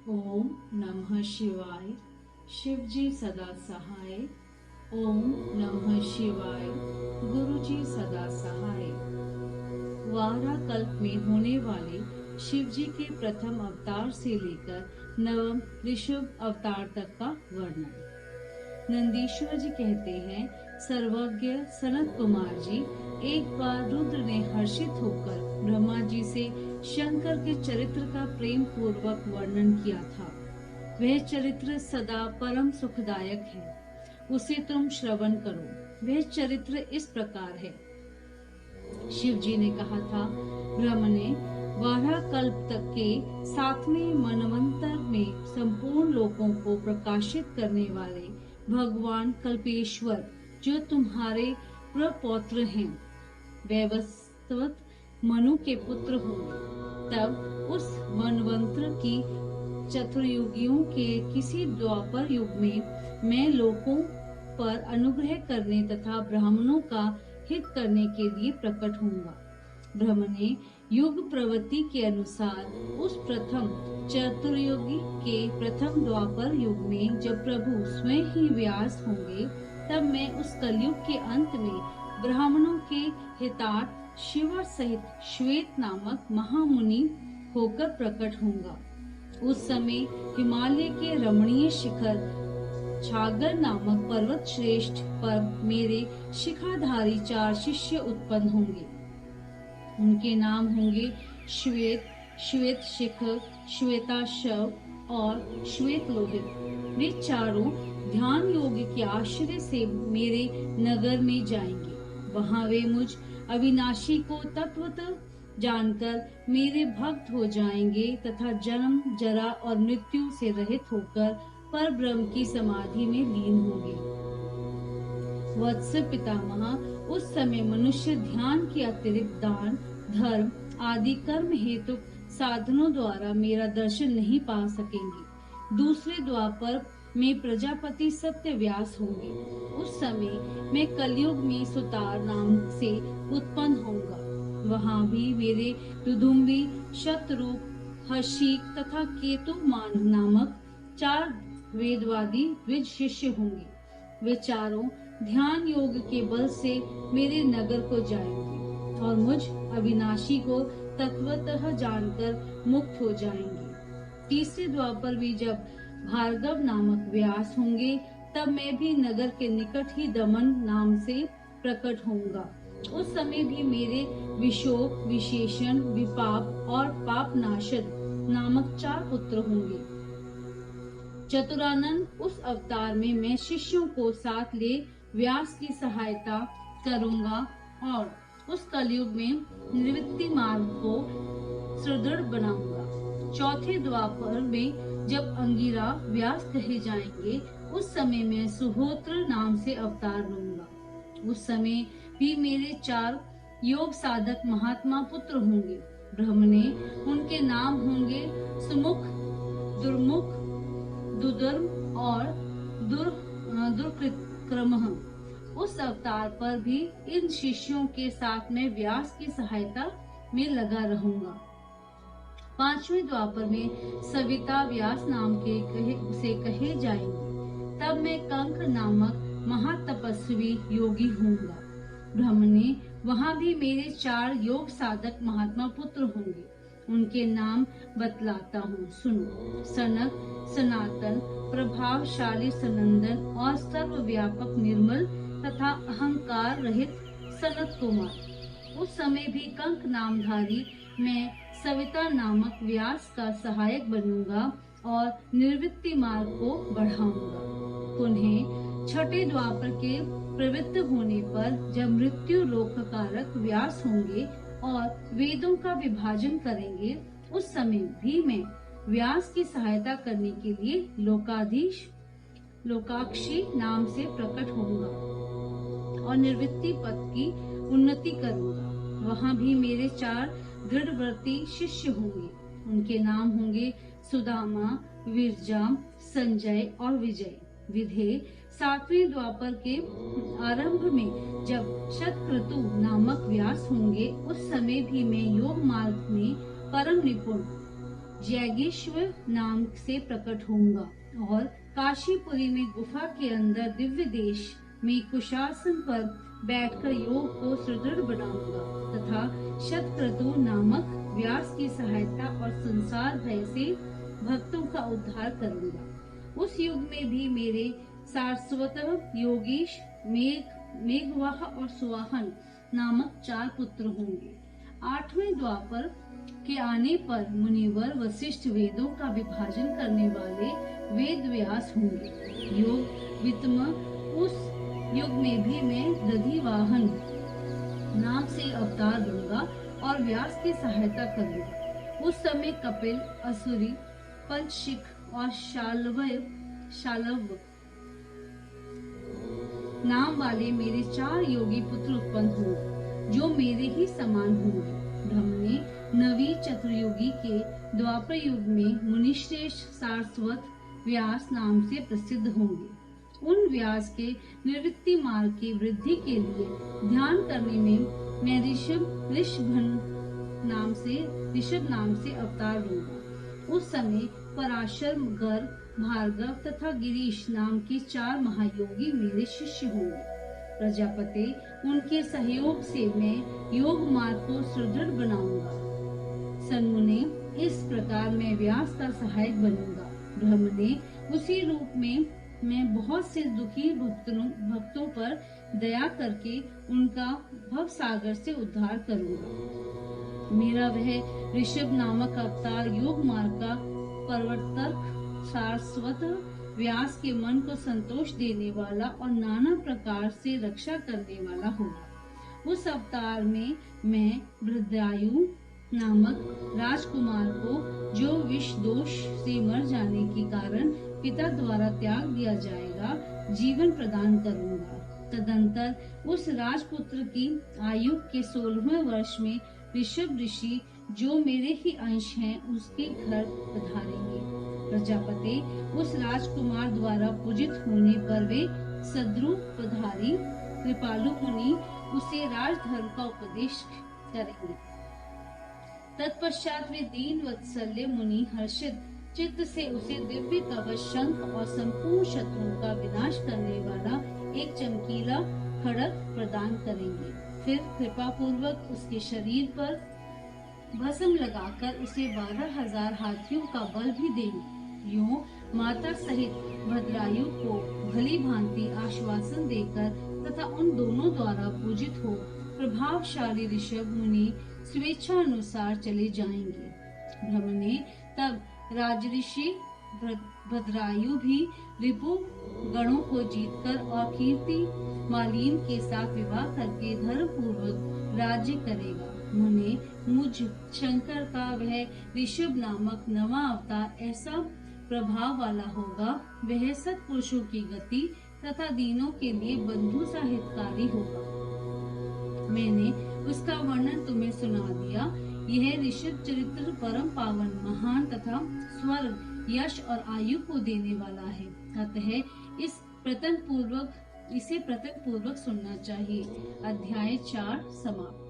ओम नमः शिवाय। शिव जी सदा सहाय। ओम नमः शिवाय। गुरु जी सदा सहाय। वाराह कल्प में होने वाले शिव जी के प्रथम अवतार से लेकर नवम ऋषभ अवतार तक का वर्णन। नंदीश्वर जी कहते हैं, सर्वज्ञ सनत कुमार जी, एक बार रुद्र ने हर्षित होकर ब्रह्मा जी से शंकर के चरित्र का प्रेम पूर्वक वर्णन किया था। वह चरित्र सदा परम सुखदायक है, उसे तुम श्रवण करो। वह चरित्र इस प्रकार है। शिव जी ने कहा था, ब्रह्म ने वाराह कल्प तक के 7वें मनवंतर में संपूर्ण लोकों को प्रकाशित करने वाले भगवान कल्पेश्वर, जो तुम्हारे प्रपौत्र हैं, वैवस्वत मनु के पुत्र होंगे। तब उस मनवंतर की चतुर्युगियों के किसी द्वापर युग में मैं लोकों पर अनुग्रह करने तथा ब्राह्मणों का हित करने के लिए प्रकट होऊंगा। ब्रह्म ने युग प्रवृत्ति के अनुसार उस प्रथम चतुर्युगी के प्रथम द्वापर युग में जब प्रभु स्वयं ही व्यास होंगे, तब मैं उस कलयुग के अंत में ब्राह्मणों के हितार्थ शिवा सहित श्वेत नामक महामुनि होकर प्रकट होऊंगा। उस समय हिमालय के रमणीय शिखर छागर नामक पर्वत श्रेष्ठ पर मेरे शिखाधारी 4 शिष्य उत्पन्न होंगे। उनके नाम होंगे श्वेत, श्वेत शिखर, श्वेताशव और श्वेत लोहित। वे चारों ध्यान योग के आश्रय से मेरे नगर में जाएंगे। वहां वे मुझ अविनाशी को तत्वतः जानकर मेरे भक्त हो जाएंगे तथा जन्म, जरा और मृत्यु से रहित होकर पर ब्रह्म की समाधि में लीन होंगे। वत्स पितामह, उस समय मनुष्य ध्यान के अतिरिक्त दान, धर्म आदि कर्म हेतु साधनों द्वारा मेरा दर्शन नहीं पा सकेंगे। दूसरे द्वापर में प्रजापति सत्य व्यास होंगे। उस समय मैं कलयुग में सुतार नाम से उत्पन्न होऊंगा। वहां भी मेरे दुदुम्बी, शतरूप, हर्षिक तथा केतुमान नामक 4 वेदवादी द्विज शिष्य होंगे। वे चारों ध्यान योग के बल से मेरे नगर को जाएंगे और मुझ अविनाशी को तत्वतः जानकर मुक्त हो जाएंगे। तीसरे द्वापर भी जब भार्गव नामक व्यास होंगे, तब मैं भी नगर के निकट ही दमन नाम से प्रकट होऊंगा। उस समय भी मेरे विशोक, विशेषण, विपाप और पाप नाशद नामक 4 पुत्र होंगे। चतुरानन उस अवतार में मैं शिष्यों को साथ ले व्यास की सहायता करूंगा और उस कलयुग में निवृत्ति मार्ग को सुदृढ़ बनाऊंगा। चौथे द्वापर में जब अंगिरा व्यास कहे जाएंगे, उस समय मैं सुहोत्र नाम से अवतार लूंगा। उस समय भी मेरे 4 योग साधक महात्मा पुत्र होंगे। ब्रह्म ने उनके नाम होंगे सुमुख, दुर्मुख, दुर्दर्म और दुर्कृक्रमः। उस अवतार पर भी इन शिष्यों के साथ मैं व्यास की सहायता में लगा रहूंगा। 5वें द्वापर में सविता व्यास नाम के कहे जाएंगे। तब मैं कंक नामक महातपस्वी योगी होऊंगा। ब्रह्म ने वहां भी मेरे 4 योग साधक महात्मा पुत्र होंगे। उनके नाम बतलाता हूँ, सुनो। सनक, सनातन, प्रभावशाली सनंदन और सर्वव्यापक निर्मल तथा अहंकार रहित सनत कुमार। उस समय भी कंक नामधारी मैं सविता नामक व्यास का सहायक बनूंगा और निर्वृत्ति मार्ग को बढ़ाऊंगा। पुनः 6ठे द्वापर के प्रवृत्त होने पर जब मृत्यु लोककारक व्यास होंगे और वेदों का विभाजन करेंगे, उस समय भी मैं व्यास की सहायता करने के लिए लोकाधीश, लोकाक्षी नाम से प्रकट होऊंगा और निर्वृत्ति पद की उन्नति करूंगा। वहां भी मेरे 4 दृढ़व्रती शिष्य होंगे। उनके नाम होंगे सुदामा, विरजाम, संजय और विजय। विधे 7वें द्वापर के आरंभ में जब शतक्रतु नामक व्यास होंगे, उस समय भी मैं योग मार्ग में परम निपुण जैगेश्वर नाम से प्रकट होऊंगा और काशीपुरी में गुफा के अंदर दिव्य देश में कुशासन पर बैठकर योग को सुदृढ़ बनाऊंगा तथा शतक्रतु नामक व्यास की सहायता और संसार भय से भक्तों का उद्धार करूंगा। उस युग में भी मेरे सारस्वत, योगेश, मेघवाह और सुवाहन नामक 4 पुत्र होंगे। 8वें द्वापर के आने पर मुनिवर वशिष्ठ वेदों का विभाजन करने वाले वेद व्यास होंगे। योग वित्म उस युग में भी मैं दधिवाहन नाम से अवतार लूंगा और व्यास की सहायता करूंगा। उस समय कपिल, असुरी, पंचशिख और शालव नाम वाले मेरे 4 योगी पुत्र उत्पन्न होंगे जो मेरे ही समान होंगे। ब्रह्म ने नवी चतुर्युगी के द्वापर युग में मुनिश्रेष्ठ सारस्वत व्यास नाम से प्रसिद्ध होंगे। उन व्यास के निवृत्ति मार्ग की वृद्धि के लिए ध्यान करने में मैं ऋषभ नाम से अवतार लूंगा। उस समय पराशर, गर्ग, भार्गव तथा गिरीश नाम के 4 महायोगी मेरे शिष्य होंगे। प्रजापति उनके सहयोग से मैं योग मार्ग को सुदृढ़ बनाऊंगा। सन्मुने इस प्रकार मैं व्यास का सहायक बनूंगा। ब्रह्म ने उसी रूप में मैं बहुत से दुखी भक्तों पर दया करके उनका भव सागर से उद्धार करूंगा। मेरा वह ऋषभ नामक अवतार योग मार्ग का प्रवर्तक सारस्वत व्यास के मन को संतोष देने वाला और नाना प्रकार से रक्षा करने वाला होगा। उस अवतार में मैं भद्रायु नामक राजकुमार को जो विष दोष से मर जाने के कारण पिता द्वारा त्याग दिया जाएगा, जीवन प्रदान करूंगा। तदंतर उस राजपुत्र की आयु के 16वें वर्ष में ऋषभ ऋषि जो मेरे ही अंश हैं उसके घर पधारेंगे। प्रजापति उस राजकुमार द्वारा पूजित होने पर वे सद्रूपधारी कृपालु मुनि उसे राजधर्म का उपदेश करेंगे। तत्पश्चात वे दीन वत्सल्य मुनि हर्षित चित्त से उसे दिव्य कवच, शंख और संपूर्ण शत्रुओं का विनाश करने वाला एक चमकीला खड्ग प्रदान करेंगे। फिर कृपा पूर्वक उसके शरीर पर भस्म लगाकर उसे 12,000 हाथियों का बल भी देंगे। यूं माता सहित भद्रायु को भली भांति आश्वासन देकर तथा उन दोनों द्वारा पूजित हो प्रभावशाली ऋषभ मुनि स्वेच्छा अनुसार चले जाएंगे। ब्रह्म ने तब राजऋषि भद्रायु भी रिपु गणों को जीतकर और कीर्ति मालिन के साथ विवाह करके धर्म पूर्वक राज्य करेगा। मुने मुझ शंकर का वह ऋषभ नामक नवा अवतार ऐसा प्रभाव वाला होगा, वह सत्पुरुषों की गति तथा दीनों के लिए बंधु सा हितकारी होगा। मैंने उसका वर्णन तुम्हें सुना दिया। यह ऋषभ चरित्र परम पावन, महान तथा स्वर्ग, यश और आयु को देने वाला है। अतः इसे प्रतन पूर्वक सुनना चाहिए। अध्याय 4 समाप्त।